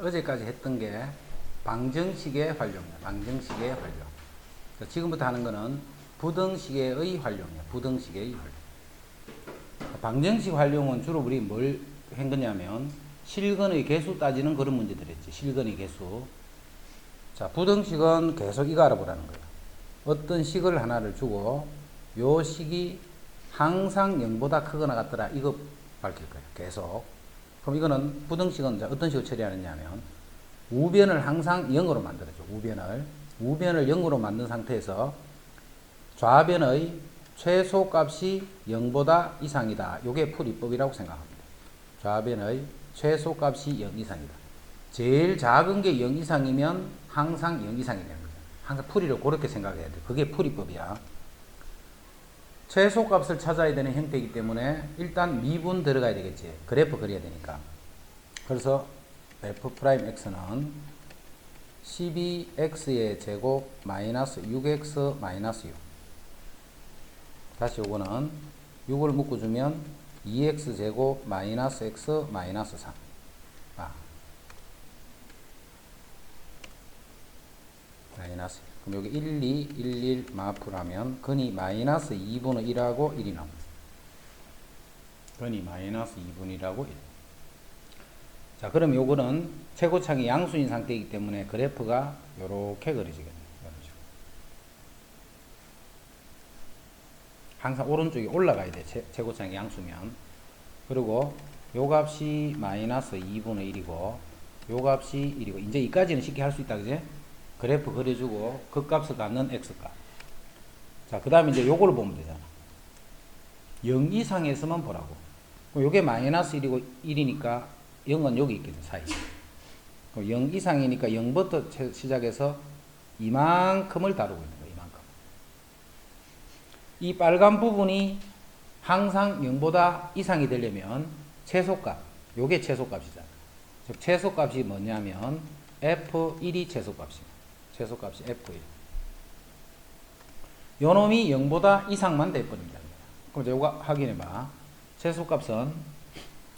어제까지 했던 게 방정식의 활용이야. 방정식의 활용. 자, 지금부터 하는 거는 부등식의 활용이야. 부등식의 활용. 방정식 활용은 주로 우리 뭘 한 거냐면 실근의 개수 따지는 그런 문제들 했지. 실근의 개수. 자, 부등식은 계속 이거 알아보라는 거야. 어떤 식을 하나를 주고 요 식이 항상 0보다 크거나 같더라. 이거 밝힐 거예요. 계속. 그럼 이거는 부등식은 어떤 식으로 처리하느냐 하면 우변을 항상 0으로 만들어줘. 우변을 0으로 만든 상태에서 좌변의 최소값이 0보다 이상이다. 요게 풀이법이라고 생각합니다. 좌변의 최소값이 0 이상이다. 제일 작은 게 0 이상이면 항상 0 이상이 되는 거예요. 항상 풀이를 그렇게 생각해야 돼. 그게 풀이법이야. 최소값을 찾아야 되는 형태이기 때문에 일단 미분 들어가야 되겠지. 그래프 그려야 되니까. 그래서 f'x는 12x의 제곱 마이너스 6x 마이너스 6. 다시 요거는 6을 묶어주면 2x 제곱 마이너스 x 마이너스 3. 마이너스. 그럼 여기 1, 2, 1, 1 마프라면 근이 마이너스 2분의 1하고 1이 나옵니다. 근이 마이너스 2분이라고 1. 자, 그럼 요거는 최고창이 양수인 상태이기 때문에 그래프가 요렇게 그려지겠네요. 항상 오른쪽에 올라가야 돼. 최고창이 양수면. 그리고 요 값이 마이너스 2분의 1이고 요 값이 1이고 이제 이까지는 쉽게 할 수 있다. 그제? 그래프 그려주고 그 값을 갖는 x값. 자, 그 다음에 이제 요거를 보면 되잖아. 0 이상에서만 보라고. 요게 마이너스 1이고 1이니까 0은 여기 있겠네, 사이. 0 이상이니까 0부터 시작해서 이만큼을 다루고 있는 거야, 이만큼. 이 빨간 부분이 항상 0보다 이상이 되려면 최소값, 요게 최소값이잖아. 즉, 최소값이 뭐냐면 f1이 최소값이야. 최소값이 f1. 요 놈이 0보다 이상만 돼버린다. 그럼 요거 확인해봐. 최소값은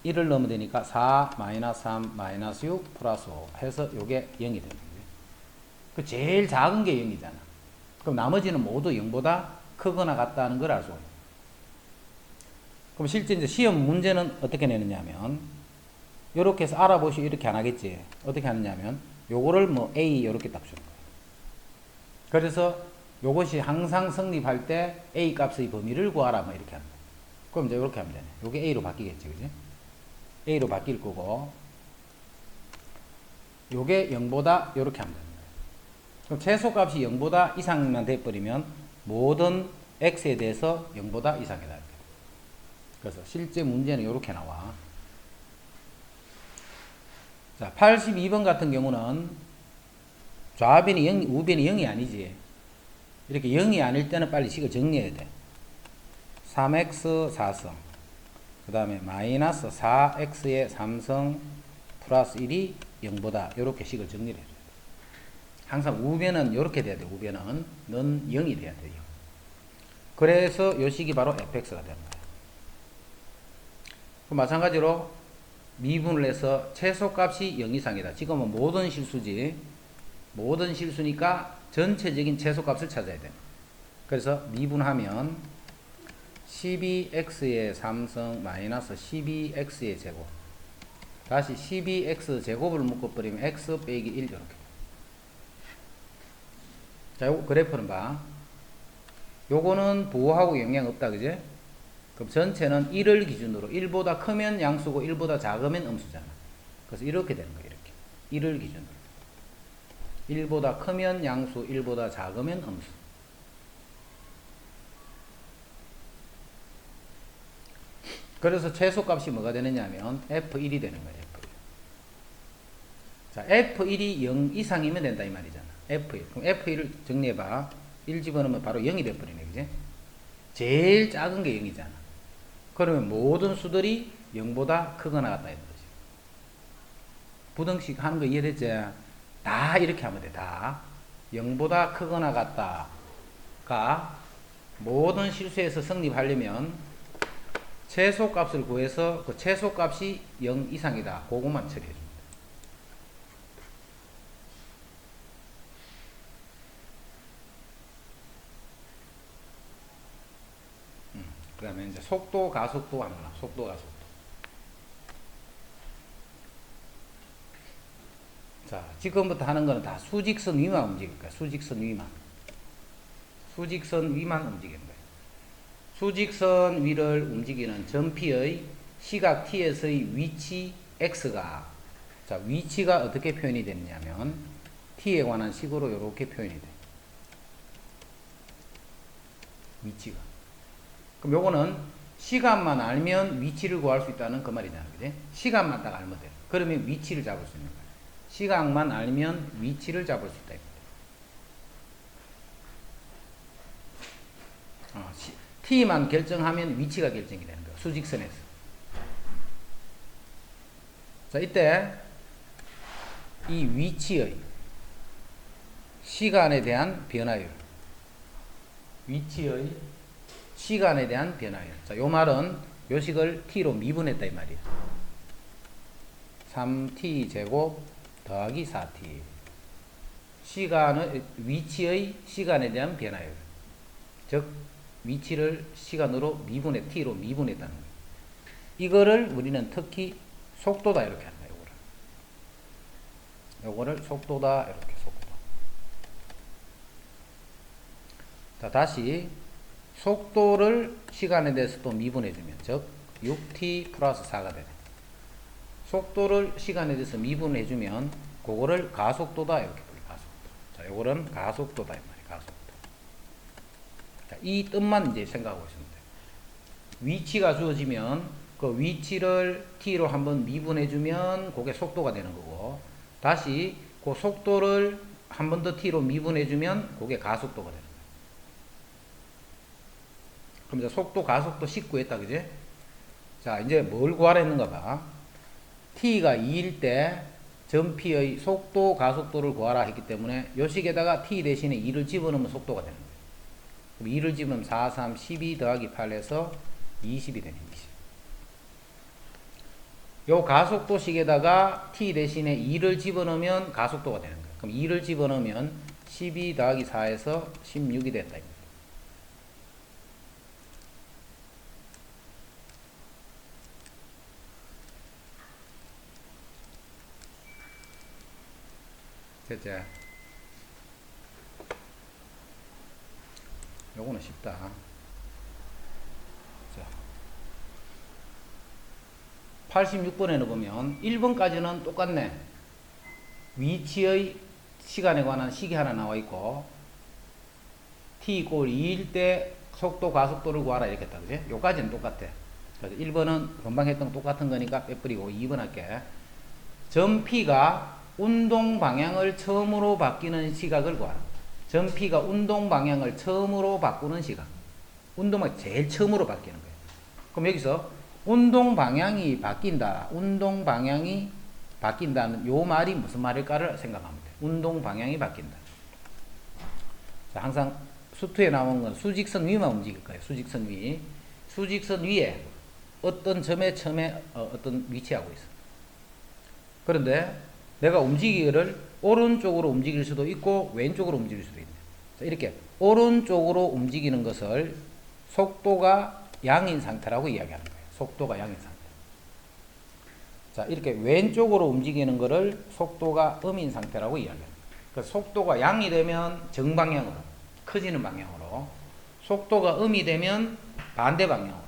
1을 넣으면 되니까 4, 마이너스 3, 마이너스 6, 플러스 5 해서 요게 0이 되는 거예요. 그 제일 작은 게 0이잖아. 그럼 나머지는 모두 0보다 크거나 같다는 걸 알 수가 있어요. 그럼 실제 이제 시험 문제는 어떻게 내느냐 하면 요렇게 해서 알아보시고 이렇게 안 하겠지. 어떻게 하느냐면 요거를 뭐 A 요렇게 딱 주는 거예요. 그래서 요것이 항상 성립할 때 A 값의 범위를 구하라 뭐 이렇게 하는 거예요. 그럼 이제 요렇게 하면 되네. 요게 A로 바뀌겠지. 그지? A로 바뀔 거고 요게 0보다 요렇게 하면 되는 거예요. 그럼 최소값이 0보다 이상만 돼버리면 모든 X에 대해서 0보다 이상이다. 이렇게. 그래서 실제 문제는 요렇게 나와. 자, 82번 같은 경우는 좌변이 0, 우변이 0이 아니지. 이렇게 0이 아닐 때는 빨리 식을 정리해야 돼. 3x 4성. 그 다음에 마이너스 4x의 3성 플러스 1이 0보다 이렇게 식을 정리를 해줘야 돼. 항상 우변은 이렇게 돼야 돼. 우변은 넌 0이 돼야 돼요. 그래서 요 식이 바로 fx가 되는 거야. 그 마찬가지로 미분을 해서 최소값이 0 이상이다. 지금은 모든 실수지. 모든 실수니까 전체적인 최소값을 찾아야 돼. 그래서 미분하면 12x의 3성 마이너스 12x의 제곱. 다시 12x 제곱을 묶어버리면 x 빼기 1 이렇게. 자, 요거 그래프는 봐. 요거는 부호하고 영향 없다. 그제? 그럼 전체는 1을 기준으로 1보다 크면 양수고 1보다 작으면 음수잖아. 그래서 이렇게 되는 거예요. 이렇게. 1을 기준으로. 1보다 크면 양수, 1보다 작으면 음수. 그래서 최소값이 뭐가 되느냐 하면 F1이 되는 거예요. F1. 자, F1이 0 이상이면 된다 이 말이잖아. F1. 그럼 F1을 정리해봐. 1 집어넣으면 바로 0이 돼버리네. 그지? 제일 작은 게 0이잖아. 그러면 모든 수들이 0보다 크거나 같다 이런 거지. 부등식 하는 거 이해됐지? 다 이렇게 하면 돼. 다 0보다 크거나 같다가 모든 실수에서 성립하려면 최소값을 구해서 그 최소값이 0 이상이다. 그것만 처리해 줍니다. 그 다음에 이제 속도, 가속도 하는 거야. 속도, 가속도. 자, 지금부터 하는 거는 다 수직선 위만 움직일 거야. 수직선 위만. 수직선 위만 움직이는 거야. 수직선 위를 움직이는 전피의 시각 t에서의 위치 x가, 자, 위치가 어떻게 표현이 되느냐면 t에 관한 식으로 이렇게 표현이 돼. 위치가. 그럼 요거는 시간만 알면 위치를 구할 수 있다는 그 말이잖아. 그지? 시간만 딱 알면 돼. 그러면 위치를 잡을 수 있는 거야. 시간만 알면 위치를 잡을 수 있다. t만 결정하면 위치가 결정이 되는 거야. 수직선에서. 자, 이때 이 위치의 시간에 대한 변화율. 위치의 시간에 대한 변화율. 자, 요 말은 요식을 t로 미분했다 이 말이야. 3t 제곱 더하기 4t. 시간의 위치의 시간에 대한 변화율. 즉 위치를 시간으로 t로 미분했다는 거예요. 이거를 우리는 특히 속도다 이렇게 한다. 요거를 속도다 이렇게 속도. 자, 다시 속도를 시간에 대해서 또 미분해주면, 즉 6t 플러스 4가 되네. 속도를 시간에 대해서 미분해주면 그거를 가속도다 이렇게 불러. 가속도. 자, 요거는 가속도다 이 말이야. 가속도. 자, 이 뜻만 이제 생각하고 있으면 돼. 위치가 주어지면 그 위치를 t로 한번 미분해주면 그게 속도가 되는 거고, 다시 그 속도를 한 번 더 t로 미분해주면 그게 가속도가 되는 거예요. 그럼 이제 속도, 가속도 19 했다, 그지? 자, 이제 뭘 구하라 했는가 봐. t가 2일 때 전피의 속도, 가속도를 구하라 했기 때문에 요 식에다가 t 대신에 2를 집어넣으면 속도가 되는 거예요. 그럼 2를 집으면 4, 3, 12 더하기 8에서 20이 되는 20. 요 가속도식에다가 t 대신에 2를 집어넣으면 가속도가 되는 거예요. 그럼 2를 집어넣으면 12 더하기 4에서 16이 된다. 됐지? 요거는 쉽다. 자, 86번에는 보면 1번까지는 똑같네. 위치의 시간에 관한 식이 하나 나와 있고 t = 2일 때 속도, 가속도를 구하라 이렇게 했다. 그지? 요까지는 똑같아. 그래서 1번은 금방 했던 똑같은 거니까 빼버리고 2번 할게. 점 P가 운동 방향을 처음으로 바뀌는 시각을 구하라. 점 P가 운동 방향을 처음으로 바꾸는 시각. 운동이 제일 처음으로 바뀌는 거예요. 그럼 여기서 운동 방향이 바뀐다. 운동 방향이 바뀐다는 요 말이 무슨 말일까를 생각하면 돼. 운동 방향이 바뀐다. 자, 항상 수투에 나오는 건 수직선 위만 움직일 거예요. 수직선 위. 수직선 위에 어떤 점에 처음에 어떤 위치하고 있어. 그런데 내가 움직이기를 오른쪽으로 움직일 수도 있고 왼쪽으로 움직일 수도 있네. 자, 이렇게 오른쪽으로 움직이는 것을 속도가 양인 상태라고 이야기하는 거예요. 속도가 양인 상태. 자, 이렇게 왼쪽으로 움직이는 것을 속도가 음인 상태라고 이야기합니다. 그래서 속도가 양이 되면 정방향으로, 커지는 방향으로, 속도가 음이 되면 반대 방향으로.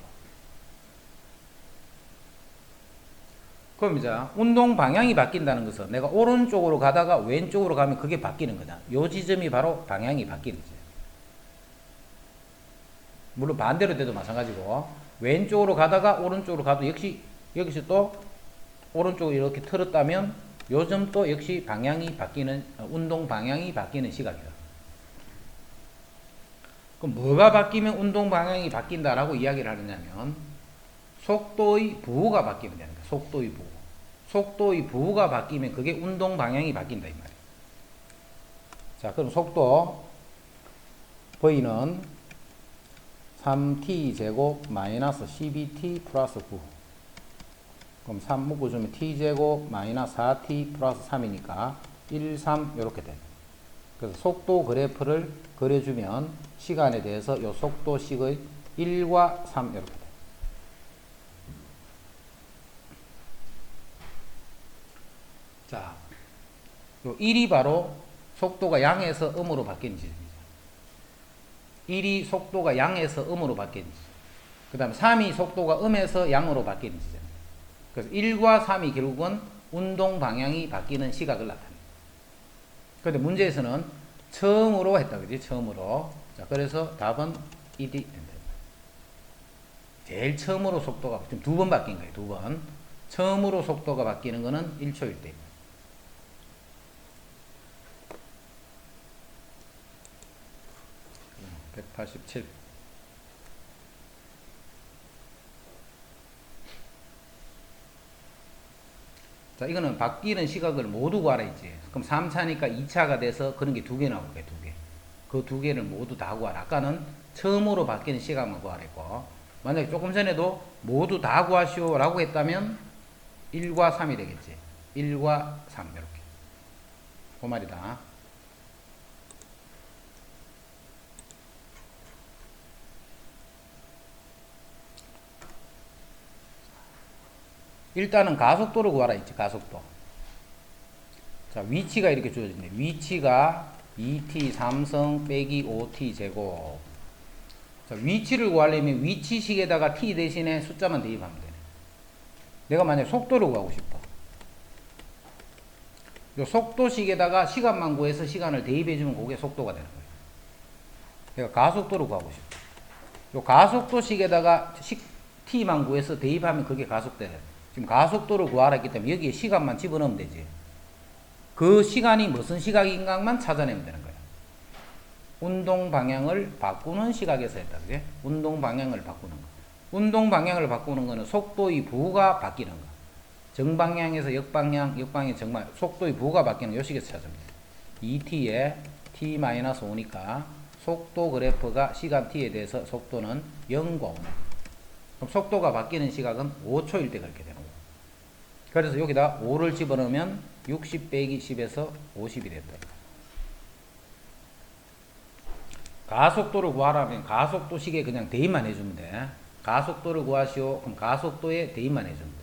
그럼 이제 운동 방향이 바뀐다는 것은 내가 오른쪽으로 가다가 왼쪽으로 가면 그게 바뀌는 거다. 요 지점이 바로 방향이 바뀌는 거죠. 물론 반대로 돼도 마찬가지고 왼쪽으로 가다가 오른쪽으로 가도 역시 여기서 또 오른쪽으로 이렇게 틀었다면 요 점도 역시 방향이 바뀌는, 운동 방향이 바뀌는 시각이다. 그럼 뭐가 바뀌면 운동 방향이 바뀐다라고 이야기를 하느냐면 속도의 부호가 바뀌면 되는 거야. 속도의 부호. 속도의 부호가 바뀌면 그게 운동 방향이 바뀐다 이 말이야. 자, 그럼 속도 V는 3t 제곱 마이너스 12t 플러스 9. 그럼 3 묶어주면 t 제곱 마이너스 4t 플러스 3이니까 1, 3 이렇게 돼. 그래서 속도 그래프를 그려주면 시간에 대해서 요 속도식의 1과 3 이렇게 돼. 자, 요 1이 바로 속도가 양에서 음으로 바뀌는 지점이죠. 1이 속도가 양에서 음으로 바뀌는 지점. 그 다음에 3이 속도가 음에서 양으로 바뀌는 지점. 그래서 1과 3이 결국은 운동 방향이 바뀌는 시각을 나타냅니다. 그런데 문제에서는 처음으로 했다, 그지? 처음으로. 자, 그래서 답은 1이 된다. 제일 처음으로 속도가 지금 2번 바뀐 거예요. 2번. 처음으로 속도가 바뀌는 거는 1초일 때. 음, 187. 자, 이거는 바뀌는 시각을 모두 구하라 했지. 그럼 3차니까 2차가 돼서 그런 게 2개 나올 거예요. 2개. 그 2개를 모두 다 구하라. 아까는 처음으로 바뀌는 시각만 구하라 했고, 만약에 조금 전에도 모두 다 구하시오 라고 했다면 1과 3이 되겠지. 1과 3 이렇게. 그 말이다. 일단은 가속도를 구하라 했지. 가속도. 자, 위치가 이렇게 주어진대. 위치가 2t 3성 빼기 5t 제곱. 자, 위치를 구하려면 위치식에다가 t 대신에 숫자만 대입하면 되네. 내가 만약에 속도를 구하고 싶어. 요 속도식에다가 시간만 구해서 시간을 대입해주면 그게 속도가 되는 거예요. 내가 가속도를 구하고 싶어. 요 가속도식에다가 t만 구해서 대입하면 그게 가속도야. 지금 가속도를 구하라 했기 때문에 여기에 시간만 집어넣으면 되지. 그 시간이 무슨 시각인가만 찾아내면 되는 거예요. 운동 방향을 바꾸는 시각에서 했다. 그지? 운동 방향을 바꾸는 거. 운동 방향을 바꾸는 거는 속도의 부가 바뀌는 거. 정방향에서 역방향, 역방향 정방향. 속도의 부가 바뀌는 요 식에서 찾으면 돼요. 2t에 t-5니까 속도 그래프가 시간 t에 대해서 속도는 0과 5. 그럼 속도가 바뀌는 시각은 5초일 때 그렇게 되는 거예요. 그래서 여기다 5를 집어넣으면 60 빼기 10에서 50이 됐다. 가속도를 구하라면 가속도식에 그냥 대입만 해주면 돼. 가속도를 구하시오. 그럼 가속도에 대입만 해주면 돼.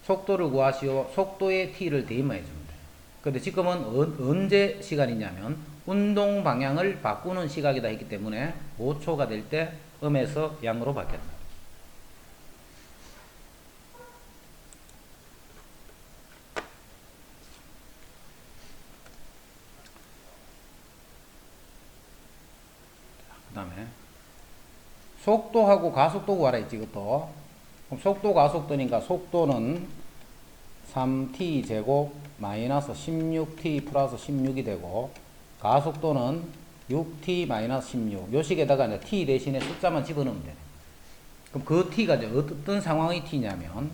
속도를 구하시오. 속도에 t를 대입만 해주면 돼. 근데 지금은 언제 시간이냐면 운동 방향을 바꾸는 시각이다 했기 때문에 5초가 될 때 음에서 양으로 바뀌었다. 그 다음에 속도하고 가속도 구하라 했지. 이것도 그럼 속도 가속도니까 속도는 3t 제곱 마이너스 16t 플러스 16이 되고 가속도는 6t 마이너스 16 요 식에다가 이제 t 대신에 숫자만 집어넣으면 되네. 그럼 그 t가 이제 어떤 상황의 t냐면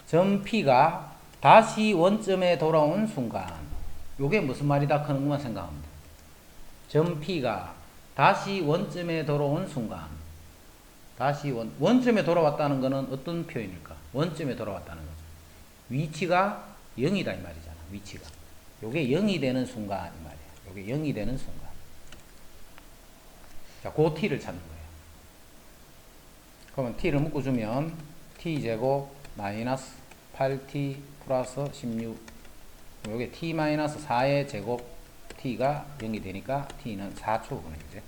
점 p가 다시 원점에 돌아온 순간 요게 무슨 말이다 하는 것만 생각하면 돼. 점 p가 다시 원점에 돌아온 순간 다시 원점에 돌아왔다는 것은 어떤 표현일까? 원점에 돌아왔다는 거죠. 위치가 0이다 이 말이잖아. 위치가. 요게 0이 되는 순간 이 말이야. 요게 0이 되는 순간. 자, 그 t를 찾는 거예요. 그러면 t를 묶어주면 t제곱 마이너스 8t 플러스 16 요게 t 마이너스 4의 제곱 t가 0이 되니까 t는 4초 보내주죠.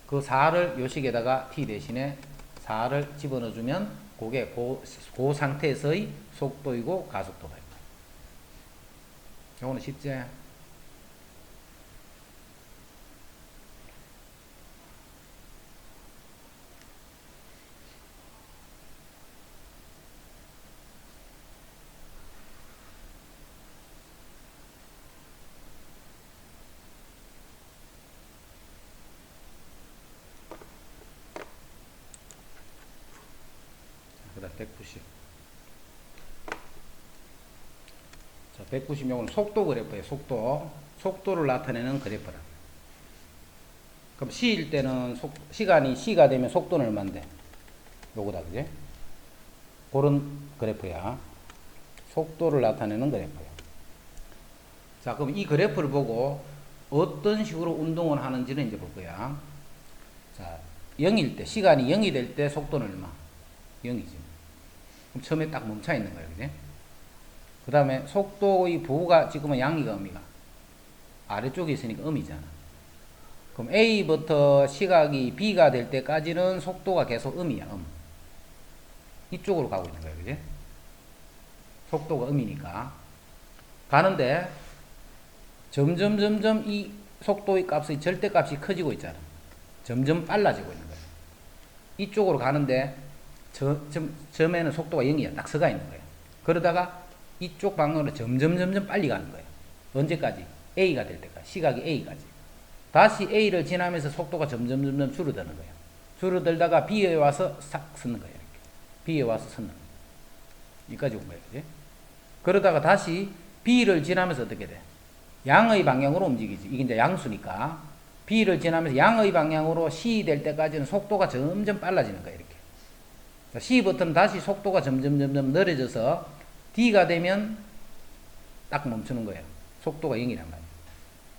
그 4를 요 식에다가 t 대신에 4를 집어넣어주면 그게 그 상태에서의 속도이고 가속도가 있다. 요거는 쉽지? 그 다음 190. 자, 190 요거는 속도 그래프예요. 속도를 나타내는 그래프라. 그럼 C일 때는 시간이 C가 되면 속도는 얼마인데? 요거다, 그지? 그런 그래프야. 속도를 나타내는 그래프야. 자, 그럼 이 그래프를 보고 어떤 식으로 운동을 하는지는 이제 볼 거야. 자, 0일 때, 시간이 0이 될 때 속도는 얼마? 0이지. 그럼 처음에 딱 멈춰 있는 거예요. 그지? 그 다음에 속도의 부호가 지금은 양이가 음이가? 아래쪽에 있으니까 음이잖아. 그럼 A부터 시각이 B가 될 때까지는 속도가 계속 음이야, 이쪽으로 가고 있는 거예요. 그지? 속도가 음이니까. 가는데, 점점 이 속도의 값의 절대값이 커지고 있잖아. 점점 빨라지고 있는 거예요. 이쪽으로 가는데, 점에는 속도가 0이야. 딱 서가 있는 거예요. 그러다가 이쪽 방향으로 점점 빨리 가는 거예요. 언제까지? A가 될 때까지. 시각이 A까지. 다시 A를 지나면서 속도가 점점 줄어드는 거예요. 줄어들다가 B에 와서 싹 서는 거예요. 이렇게. B에 와서 서는 거예요. 여기까지 온 거예요. 그치? 그러다가 다시 B를 지나면서 어떻게 돼? 양의 방향으로 움직이지. 이게 이제 양수니까. B를 지나면서 양의 방향으로 C 될 때까지는 속도가 점점 빨라지는 거예요. 이렇게. C부터는 다시 속도가 점점 느려져서 D가 되면 딱 멈추는 거예요. 속도가 0이란 말이에요.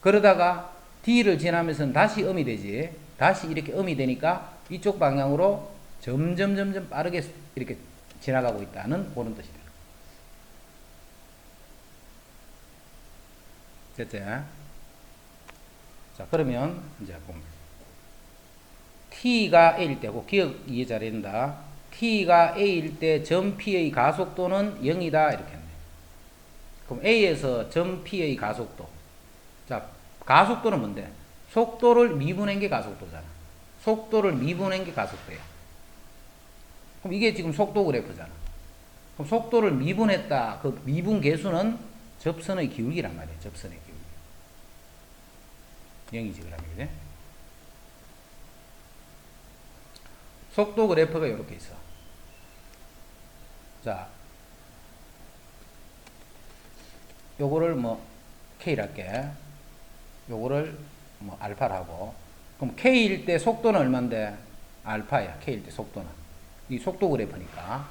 그러다가 D를 지나면서는 다시 음이 되지. 다시 이렇게 음이 되니까 이쪽 방향으로 점점 빠르게 이렇게 지나가고 있다는 그런 뜻이 돼요. 됐죠? 자, 그러면 이제 보면 T가 A일 때고 기억 이해 잘해야 된다. T가 A일 때 점 P의 가속도는 0이다 이렇게 했네. 그럼 A에서 점 P의 가속도. 자, 가속도는 뭔데? 속도를 미분한 게 가속도잖아. 속도를 미분한 게 가속도야. 그럼 이게 지금 속도 그래프잖아. 그럼 속도를 미분했다. 그 미분 계수는 접선의 기울기란 말이야. 접선의 기울기. 0이지 그러면. 그래? 속도 그래프가 이렇게 있어. 자, 요거를 뭐 K를 할게. 요거를 뭐 알파를 하고. 그럼 K일 때 속도는 얼만데? 알파야. K일 때 속도는. 이 속도 그래프니까.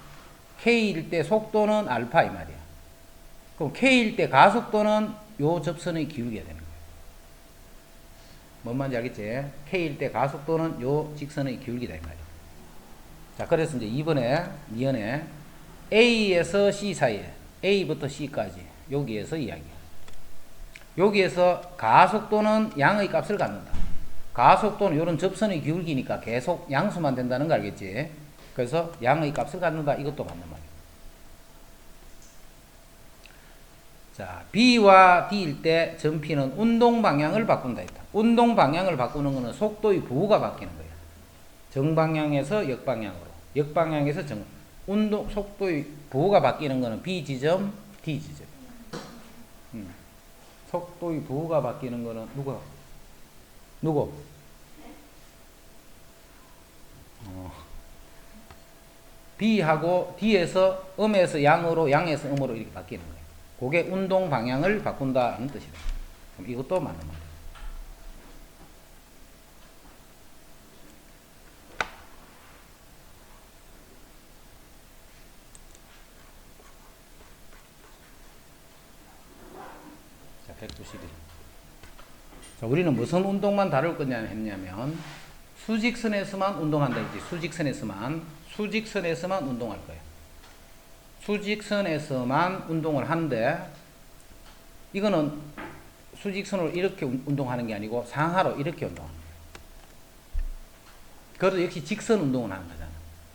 K일 때 속도는 알파 이 말이야. 그럼 K일 때 가속도는 요 접선의 기울기가 되는 거야. 뭔 말인지 알겠지? K일 때 가속도는 요 직선의 기울기다 이 말이야. 자, 그래서 이제 이번에 A에서 C 사이에 A부터 C까지 여기에서 이야기야. 여기에서 가속도는 양의 값을 갖는다. 가속도는 이런 접선의 기울기니까 계속 양수만 된다는 거 알겠지? 그래서 양의 값을 갖는다. 이것도 맞는 말이야. 자, B와 D일 때 점 P는 운동 방향을 바꾼다 했다. 운동 방향을 바꾸는 것은 속도의 부호가 바뀌는 거야. 정방향에서 역방향으로, 역방향에서 운동 속도의 부호가 바뀌는 것은 B 지점, D 지점. 속도의 부호가 바뀌는 것은 누구? B하고 D에서 음에서 양으로, 양에서 음으로 이렇게 바뀌는 거예요. 그게 운동 방향을 바꾼다는 뜻이다. 그럼 이것도 맞는 말이에요. 자, 191. 자, 우리는 무슨 운동만 다룰 거냐 했냐면 수직선에서만 운동한다 했지. 수직선에서만 운동할 거예요. 수직선에서만 운동을 하는데 이거는 수직선으로 이렇게 운동하는 게 아니고 상하로 이렇게 운동하는 거예요. 그래도 역시 직선 운동을 하는 거잖아.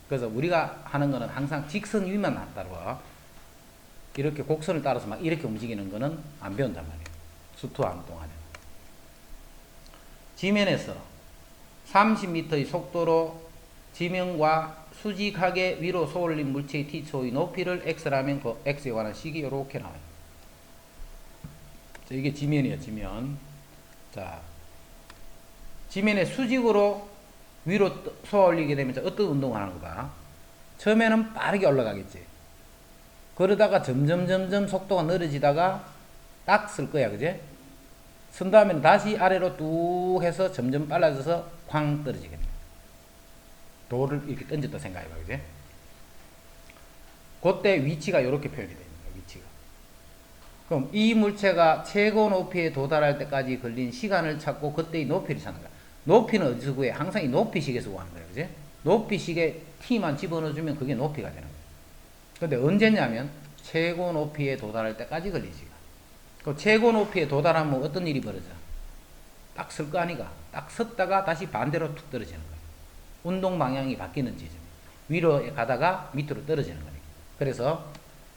그래서 우리가 하는 거는 항상 직선 위만 따라와. 이렇게 곡선을 따라서 막 이렇게 움직이는 거는 안 배운단 말이에요. 수투와 운동하는. 지면에서 30m의 속도로 지면과 수직하게 위로 쏘올린 물체의 t초의 높이를 x라면 그 x에 관한 식이 이렇게 나와요. 자, 이게 지면이에요. 지면. 자, 지면에 수직으로 위로 쏘올리게 되면 어떤 운동을 하는 거 봐. 처음에는 빠르게 올라가겠지. 그러다가 점점 속도가 느려지다가 딱 쓸 거야. 그지? 쓴 다음에는 다시 아래로 뚝 해서 점점 빨라져서 쾅 떨어지겠네. 돌을 이렇게 던졌다 생각해봐. 그지? 그때 위치가 이렇게 표현이 됩니다. 위치가. 그럼 이 물체가 최고 높이에 도달할 때까지 걸린 시간을 찾고 그때의 높이를 찾는 거야. 높이는 어디서 구해? 항상 이 높이식에서 구하는 거예요. 그지? 높이식에 t만 집어넣어주면 그게 높이가 되는 거예요. 근데 언제냐면 최고 높이에 도달할 때까지 걸리지. 그 최고 높이에 도달하면 어떤 일이 벌어져? 딱 설 거 아니가? 딱 섰다가 다시 반대로 툭 떨어지는 거예요. 운동 방향이 바뀌는 지점. 위로 가다가 밑으로 떨어지는 거예요. 그래서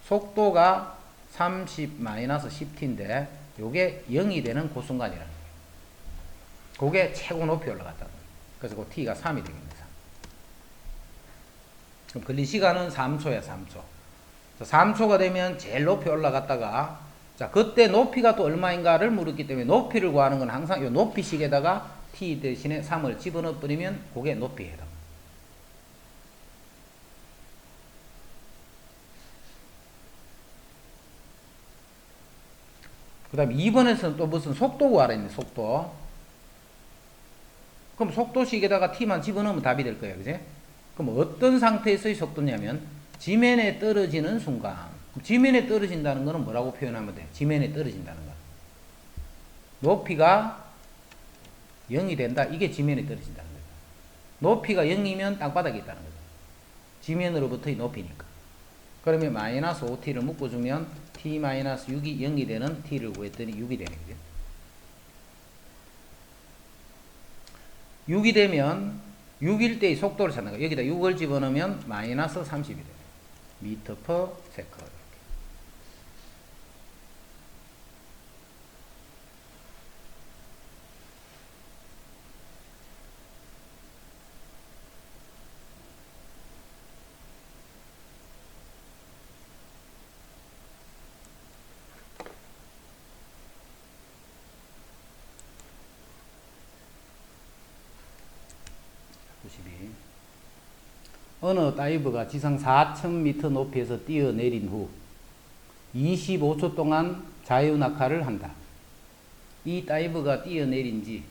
속도가 30-10t인데 요게 0이 되는 그 순간이라는 거예요. 그게 최고 높이 올라갔다. 그래서 그 t가 3이 되겠습니다. 그럼 걸린 시간은 3초야, 3초. 3초가 되면 제일 높이 올라갔다가, 자, 그때 높이가 또 얼마인가를 물었기 때문에 높이를 구하는 건 항상 이 높이식에다가 t 대신에 3을 집어넣어 버리면 그게 높이에 해당. 그 다음에 2번에서는 또 무슨 속도 구하라 했네, 속도. 그럼 속도식에다가 t만 집어넣으면 답이 될 거예요, 그지? 그럼 어떤 상태에서의 속도냐면, 지면에 떨어지는 순간. 지면에 떨어진다는 거는 뭐라고 표현하면 돼? 지면에 떨어진다는 거. 높이가 0이 된다. 이게 지면에 떨어진다는 거죠. 높이가 0이면 땅바닥에 있다는 거죠. 지면으로부터의 높이니까. 그러면 마이너스 5t를 묶어주면 t-6이 0이 되는 t를 구했더니 6이 되는 거죠. 6이 되면 6일 때의 속도를 찾는 거예요. 여기다 6을 집어넣으면 마이너스 30이 돼요. 미터 퍼 세컨드. 92. 어느 다이버가 지상 4,000m 높이에서 뛰어내린 후 25초 동안 자유낙하를 한다. 이 다이버가 뛰어내린 지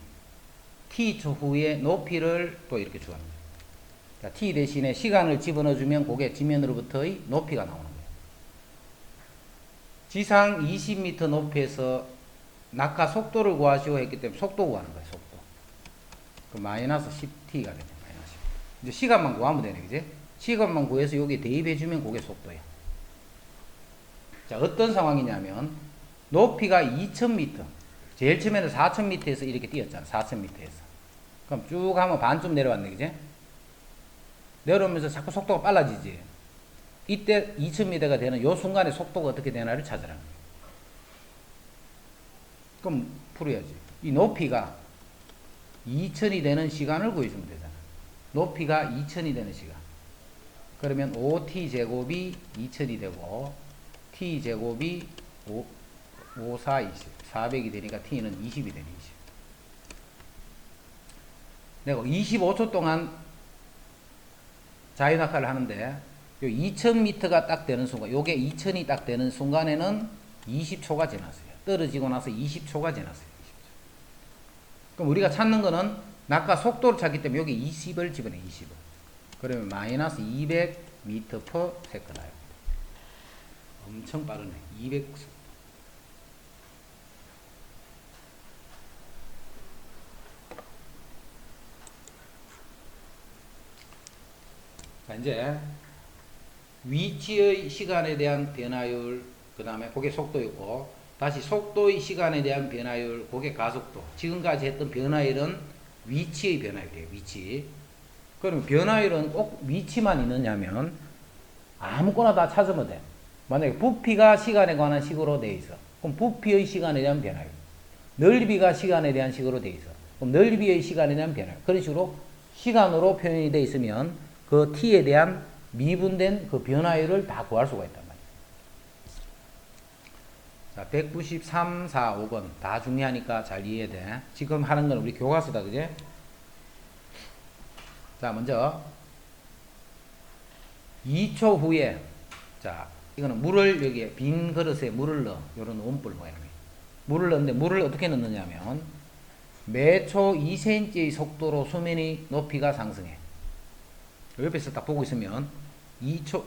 t초 후에 높이를 또 이렇게 주합니다. 그러니까 t 대신에 시간을 집어넣어주면 그게 지면으로부터의 높이가 나오는 거예요. 지상 20m 높이에서 낙하 속도를 구하시오 했기 때문에 속도 구하는 거예요. 속도. 그 마이너스 10t가 되죠. 마이너스 10. 이제 시간만 구하면 되네, 그지? 시간만 구해서 여기 대입해주면 그게 속도야. 자, 어떤 상황이냐면 높이가 2000m. 제일 처음에는 4000m에서 이렇게 뛰었잖아. 4000m에서. 그럼 쭉 하면 반쯤 내려왔네, 그지? 내려오면서 자꾸 속도가 빨라지지. 이때 2000m가 되는 요 순간에 속도가 어떻게 되나를 찾으라는 거예요. 그럼 풀어야지. 이 높이가 2000이 되는 시간을 구해주면 되잖아. 높이가 2000이 되는 시간. 그러면 5t제곱이 2000이 되고 t제곱이 5, 4, 20. 400이 되니까 t는 20이 되네. 20. 내가 25초 동안 자유낙하를 하는데 요 2000m가 딱 되는 순간, 요게 2000이 딱 되는 순간에는 20초가 지났어요. 떨어지고 나서 20초가 지났어요. 20초. 그럼 우리가 찾는 거는 낙하 속도를 찾기 때문에 여기 20을 집어내. 20을. 그러면 마이너스 200m per second 나요. 엄청 빠르네. 200. 자, 이제 위치의 시간에 대한 변화율, 그 다음에 그게 속도였고, 다시 속도의 시간에 대한 변화율, 그게 가속도. 지금까지 했던 변화율은 위치의 변화율이에요. 위치. 그럼 변화율은 꼭 위치만 있느냐면 아무거나 다 찾으면 돼. 만약에 부피가 시간에 관한 식으로 돼 있어. 그럼 부피의 시간에 대한 변화율. 넓이가 시간에 대한 식으로 돼 있어. 그럼 넓이의 시간에 대한 변화율. 그런 식으로 시간으로 표현이 돼 있으면 그 t에 대한 미분된 그 변화율을 다 구할 수가 있단 말이에요. 자, 193, 4, 5번 다 중요하니까 잘 이해돼. 지금 하는 건 우리 교과서다, 그지? 자, 먼저 2초 후에, 자, 이거는 물을 여기에 빈 그릇에 물을 넣어. 요런 원뿔 모양이에요. 물을 넣는데 물을 어떻게 넣느냐면 매초 2cm의 속도로 수면의 높이가 상승해. 옆에서 딱 보고 있으면 2초,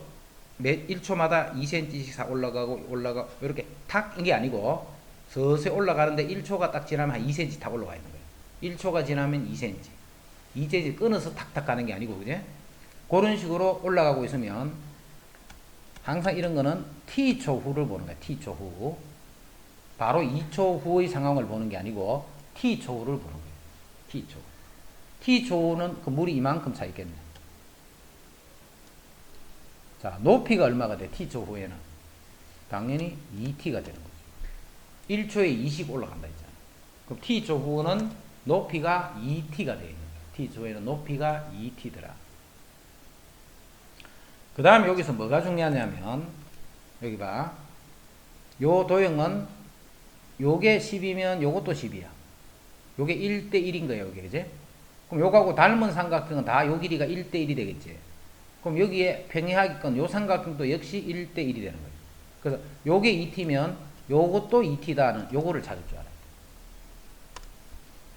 매 1초마다 2cm씩 올라가고 이렇게 탁 이게 아니고 서서히 올라가는데 1초가 딱 지나면 한 2cm 탁 올라가 있는 거예요. 1초가 지나면 2cm. 이제 끊어서 탁탁 가는 게 아니고, 그제? 그런 식으로 올라가고 있으면 항상 이런 거는 t초 후를 보는 거야. t초 후. 바로 2초 후의 상황을 보는 게 아니고 t초 후를 보는 거예요. t초. t초 후는 그 물이 이만큼 차 있겠네. 자, 높이가 얼마가 돼? t초 후에는 당연히 2t가 되는 거죠. 1초에 20 올라간다 했잖아. 그럼 t초 후는 높이가 2t가 되어 있는 거야. t초 후에는 높이가 2t더라. 그 다음에 여기서 뭐가 중요하냐면, 여기 봐. 요 도형은 요게 10이면 요것도 10이야. 요게 1대 1인 거예요, 여기, 그지? 그럼 요거하고 닮은 삼각형은 다 요 길이가 1대 1이 되겠지. 그럼 여기에 평행하기건 요 삼각형도 역시 1대 1이 되는 거예요. 그래서 요게 2t면 요것도 2t다는 요거를 찾을 줄 알아요.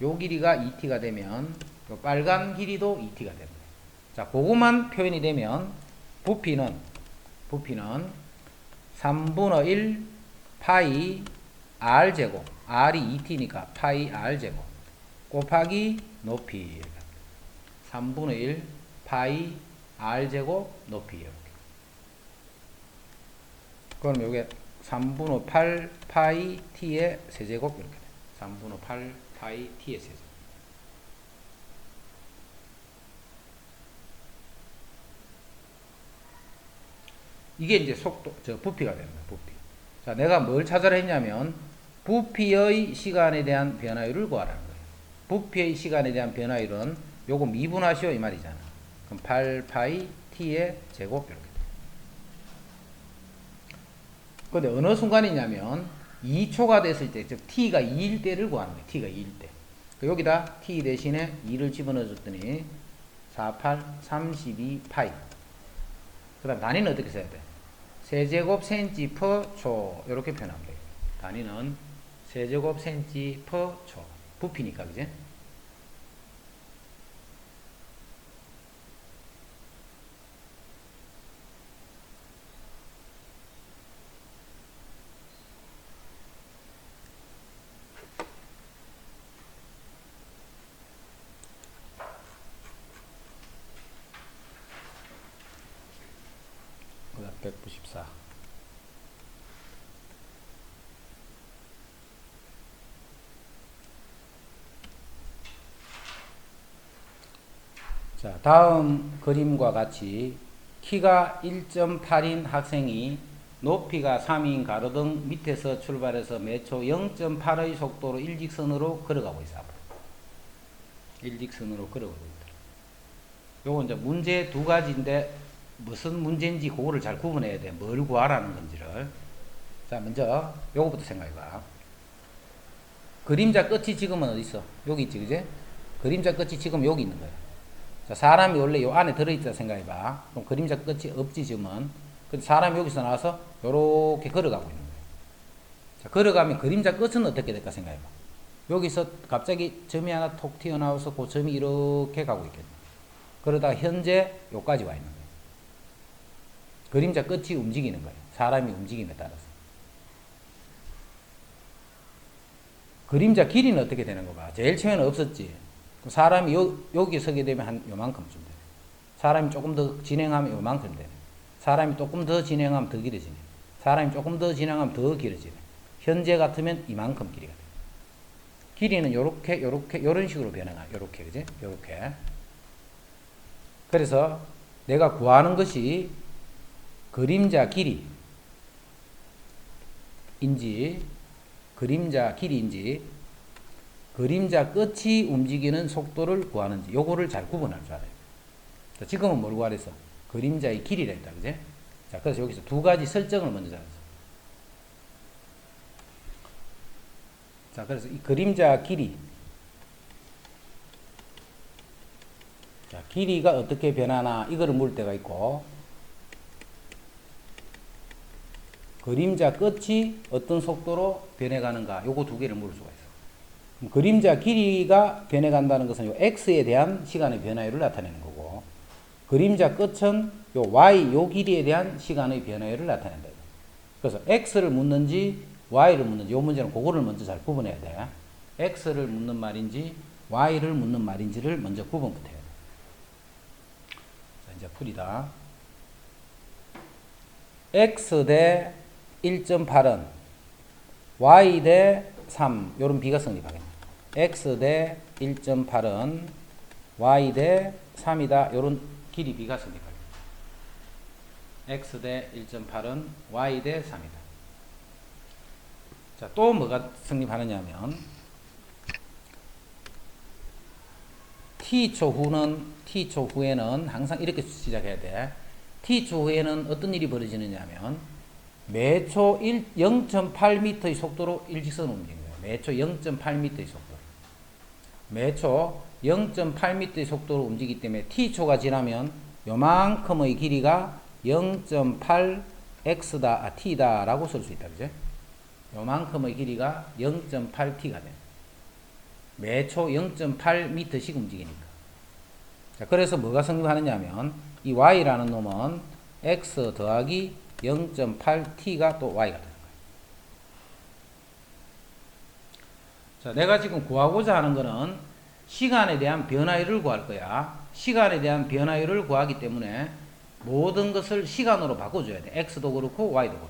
요 길이가 2t가 되면 요 빨간 길이도 2t가 되는 거예요. 자, 그것만 표현이 되면 부피는 3분의 1 파이 r제곱, r이 2t니까 파이 r제곱 곱하기 높이, 3분의 1 파이 r제곱 높이, 이렇게. 그럼 요게 3분의 8 파이 t의 세제곱 이렇게 돼. 3분의 8 파이 t의 세제곱. 이게 이제 속도, 부피가 되는 거예요, 부피. 자, 내가 뭘 찾으라 했냐면, 부피의 시간에 대한 변화율을 구하라는 거예요. 부피의 시간에 대한 변화율은 요거 미분하시오, 이 말이잖아. 그럼 8파이 t의 제곱, 이렇게. 근데 어느 순간이냐면, 2초가 됐을 때, 즉, t가 2일 때를 구하는 거예요, t가 2일 때. 여기다 t 대신에 2를 집어넣어 줬더니, 48, 32파이. 그 다음 단위는 어떻게 써야 돼? 세제곱 cm per 초 이렇게 표현하면 돼요. 단위는 세제곱 cm per 초. 부피니까, 그지? 그 다음 194. 자, 다음 그림과 같이 키가 1.8인 학생이 높이가 3인 가로등 밑에서 출발해서 매초 0.8의 속도로 일직선으로 걸어가고 있어. 일직선으로 걸어가고 있다. 요거 이제 문제 두 가지인데 무슨 문제인지 그거를 잘 구분해야 돼. 뭘 구하라는 건지를. 자, 먼저 요거부터 생각해봐. 그림자 끝이 지금은 어디 있어? 여기 있지, 그지? 그림자 끝이 지금 여기 있는 거야. 자, 사람이 원래 요 안에 들어있다 생각해봐. 그럼 그림자 끝이 없지, 지금은. 근데 사람이 여기서 나와서 요렇게 걸어가고 있는 거야. 자, 걸어가면 그림자 끝은 어떻게 될까 생각해봐. 여기서 갑자기 점이 하나 톡 튀어나와서 그 점이 이렇게 가고 있겠네. 그러다가 현재 요까지 와 있는 거야. 그림자 끝이 움직이는 거예요. 사람이 움직임에 따라서. 그림자 길이는 어떻게 되는 거 봐. 제일 처음에는 없었지. 사람이 여기 서게 되면 한 요만큼쯤 돼. 사람이 조금 더 진행하면 요만큼 돼. 사람이 조금 더 진행하면 더 길어지네. 사람이 조금 더 진행하면 더 길어지네. 현재 같으면 이만큼 길이가 돼. 길이는 요렇게, 요런 식으로 변해가. 요렇게, 그지? 요렇게. 그래서 내가 구하는 것이 그림자 길이인지, 그림자 길이인지, 그림자 끝이 움직이는 속도를 구하는지, 요거를 잘 구분할 줄 알아요. 자, 지금은 뭘 구하랬어? 그림자의 길이라 했다, 그지? 자, 그래서 여기서 두 가지 설정을 먼저 잡았어. 자, 그래서 이 그림자 길이. 자, 길이가 어떻게 변하나, 이거를 물을 때가 있고, 그림자 끝이 어떤 속도로 변해가는가, 요거 두 개를 물을 수가 있어. 그림자 길이가 변해간다는 것은 요 x에 대한 시간의 변화율을 나타내는 거고, 그림자 끝은 요 y, 요 길이에 대한 시간의 변화율을 나타낸다. 그래서 x를 묻는지 y를 묻는지, 요 문제는 그거를 먼저 잘 구분해야 돼. x를 묻는 말인지 y를 묻는 말인지를 먼저 구분부터 해야 돼. 자, 이제 풀이다. x 대 1.8은 y 대 3, 요런 비가 성립하겠네. x 대 1.8은 y 대 3이다. 요런 길이 비가 성립하겠네. x 대 1.8은 y 대 3이다. 자, 또 뭐가 성립하느냐면 t초 후에는 항상 이렇게 시작해야 돼. t초 후에는 어떤 일이 벌어지느냐면 매초 0.8m의 속도로 일직선을 움직이는 거예요. 매초 0.8m의 속도. 매초 0.8m의 속도로 움직이기 때문에 t초가 지나면 요만큼의 길이가 0.8x다, t다라고 쓸 수 있다. 그죠? 요만큼의 길이가 0.8t가 돼. 매초 0.8m씩 움직이니까. 자, 그래서 뭐가 성립하느냐면 이 y라는 놈은 x 더하기 0.8t가 또 y가 되는 거예요. 자, 내가 지금 구하고자 하는 거는 시간에 대한 변화율을 구할 거야. 시간에 대한 변화율을 구하기 때문에 모든 것을 시간으로 바꿔줘야 돼. x도 그렇고 y도 그렇고.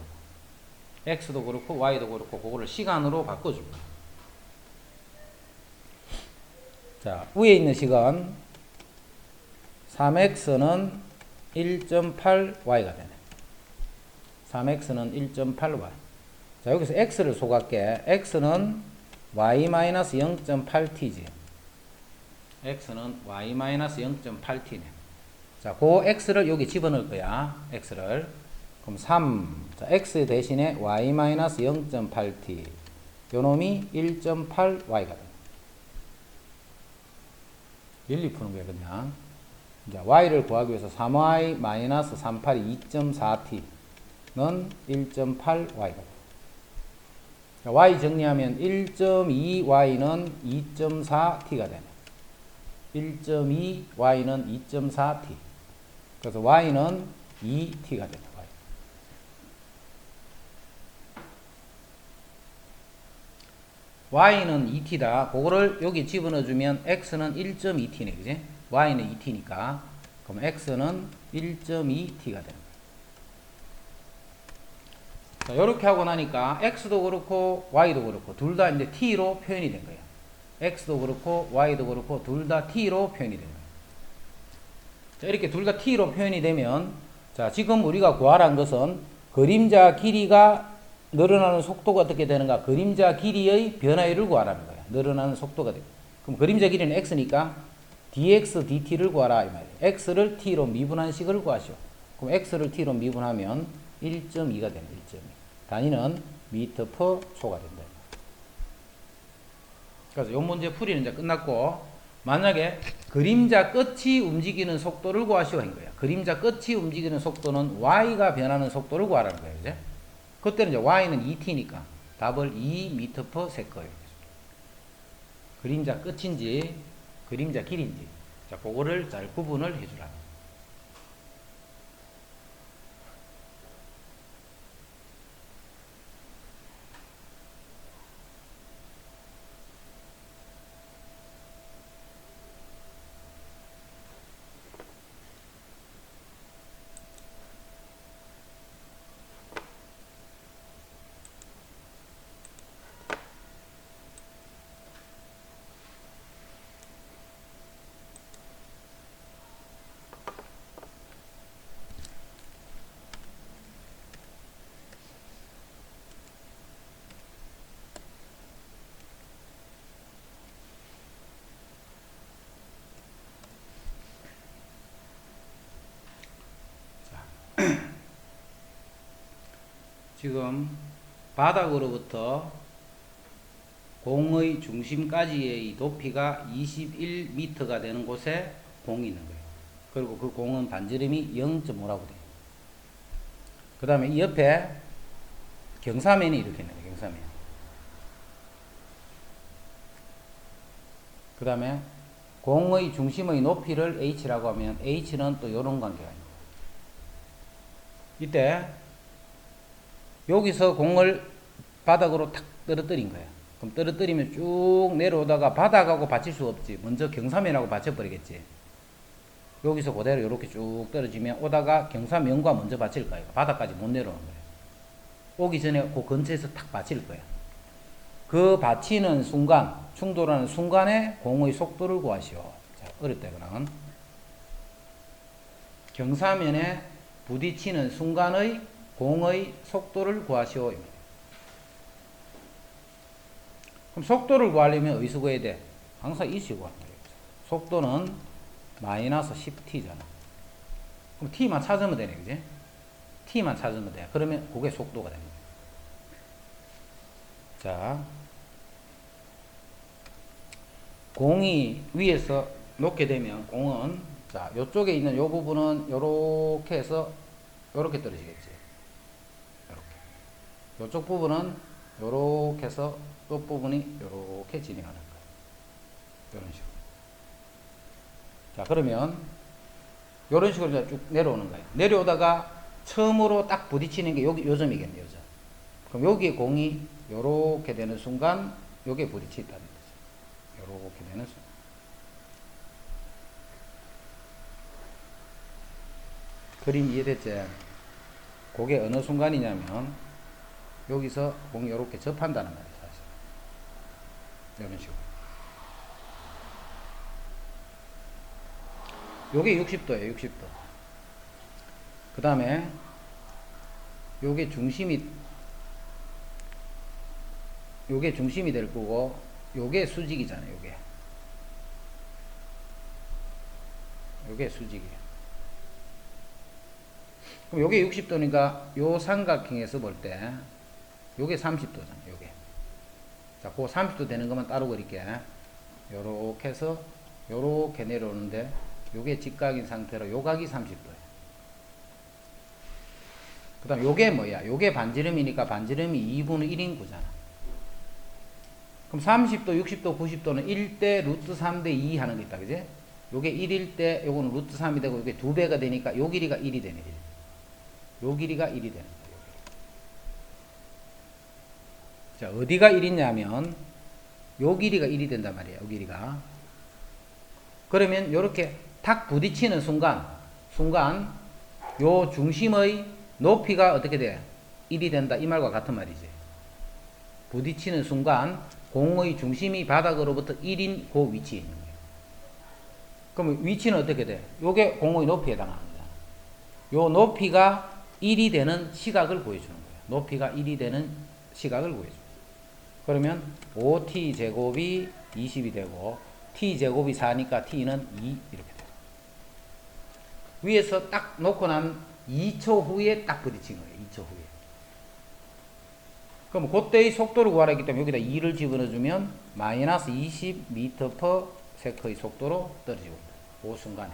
x도 그렇고 y도 그렇고 그거를 시간으로 바꿔줄 거야. 자, 위에 있는 시간 3x는 1.8y가 되네. 3x는 1.8y. 자, 여기서 x를 소각할게. x는 y-0.8t지. x는 y-0.8t네. 자, 그 x를 여기 집어넣을 거야. x를. 그럼 3. 자, x 대신에 y-0.8t. 요 놈이 1.8y가 돼. 일리 푸는 거야, 그냥. 이제 y를 구하기 위해서 3y-38이 2.4t는 1.8y가 돼. y 정리하면 1.2y는 2.4t가 되네. 1.2y는 2.4t. 그래서 y는 2t가 되네. y는 2t다. 그거를 여기 집어넣어주면 x는 1.2t네. 그지? y는 2t니까. 그럼 x는 1.2t가 되는 거예요. 자, 요렇게 하고 나니까 x도 그렇고 y도 그렇고 둘 다 이제 t로 표현이 된 거예요. x도 그렇고 y도 그렇고 둘 다 t로 표현이 된 거예요. 자, 이렇게 둘 다 t로 표현이 되면 자, 지금 우리가 구하란 것은 그림자 길이가 늘어나는 속도가 어떻게 되는가? 그림자 길이의 변화율을 구하라는 거야. 늘어나는 속도가 돼. 그럼 그림자 길이는 x니까 dx, dt를 구하라 이 말이에요. x를 t로 미분한 식을 구하시오. 그럼 x를 t로 미분하면 1.2가 되는 1.2. 단위는 미터 퍼 초가 된다. 그래서 이 문제 풀이는 이제 끝났고 만약에 그림자 끝이 움직이는 속도를 구하시오 한 거야. 그림자 끝이 움직이는 속도는 y가 변하는 속도를 구하라는 거예요. 이제 그때는 이제 y는 2t니까 답을 2m per sec예요. 그림자 끝인지 그림자 길인지 자, 그거를 잘 구분을 해주라. 지금 바닥으로부터 공의 중심까지의 높이가 21m가 되는 곳에 공이 있는 거예요. 그리고 그 공은 반지름이 0.5라고 돼요. 그 다음에 이 옆에 경사면이 이렇게 있는 거예요. 경사면. 그 다음에 공의 중심의 높이를 h라고 하면 h는 또 이런 관계가 있는 거예요. 이때 여기서 공을 바닥으로 탁 떨어뜨린 거야. 그럼 떨어뜨리면 쭉 내려오다가 바닥하고 받칠 수 없지. 먼저 경사면하고 받쳐버리겠지. 여기서 그대로 이렇게 쭉 떨어지면 오다가 경사면과 먼저 받칠 거예요. 바닥까지 못 내려오는 거예요. 오기 전에 그 근처에서 탁 받칠 거예요. 그 받치는 순간, 충돌하는 순간에 공의 속도를 구하시오. 자, 어렵다 이거는. 경사면에 부딪히는 순간의 공의 속도를 구하시오. 그럼 속도를 구하려면 어디서 구해야 돼? 항상 이식을 구하는 거예요. 속도는 마이너스 10t잖아. 그럼 t만 찾으면 되네, 그지? t만 찾으면 돼. 그러면 그게 속도가 됩니다. 자, 공이 위에서 놓게 되면 공은 자, 요쪽에 있는 요 부분은 요렇게 해서 요렇게 떨어지겠지. 요렇게. 요쪽 부분은 요렇게 해서 요 부분이 요렇게 진행하는 거예요. 요런 식으로. 자, 그러면 요런 식으로 이제 쭉 내려오는 거예요. 내려오다가 처음으로 딱 부딪히는 게 여기 요점이겠네요. 요점. 그럼 여기에 공이 요렇게 되는 순간 여기에 부딪히다는 거죠. 요렇게 되는 순간. 그림 이해됐지? 그게 어느 순간이냐면 여기서 공이 이렇게 접한다는 말이에요. 사실. 이런 식으로. 요게 60도예요. 60도. 그 다음에 요게 중심이 될 거고 요게 수직이잖아요. 요게 수직이에요. 그럼 요게 60도니까 요 삼각형에서 볼 때 요게 30도잖아요. 요게. 자, 그 30도 되는 것만 따로 그릴게. 요렇게 해서 요렇게 내려오는데 요게 직각인 상태로 요 각이 30도예요. 그 다음 요게 뭐야? 요게 반지름이니까 반지름이 2분의 1인 구잖아. 그럼 30도, 60도, 90도는 1대 루트 3대 2 하는 게 있다. 그지? 요게 1일 때 요거는 루트 3이 되고 요게 2배가 되니까 요 길이가 1이 되네. 요 길이가 1이 되는 거예요. 자, 어디가 1이냐면 요 길이가 1이 된단 말이에요. 요 길이가. 그러면 요렇게 탁 부딪히는 순간 요 중심의 높이가 어떻게 돼? 1이 된다. 이 말과 같은 말이지. 부딪히는 순간 공의 중심이 바닥으로부터 1인 그 위치에 있는 거예요. 그럼 위치는 어떻게 돼? 요게 공의 높이에 해당합니다. 요 높이가 1이 되는 시각을 구해주는 거예요. 높이가 1이 되는 시각을 구해줘요. 그러면 5t 제곱이 20이 되고 t 제곱이 4니까 t는 2 이렇게 돼요. 위에서 딱 놓고 난 2초 후에 딱 부딪힌 거예요. 2초 후에. 그럼 그때의 속도를 구하라 했기 때문에 여기다 2를 집어넣어주면 마이너스 20m/s의 속도로 떨어지고 있다. 그 순간에.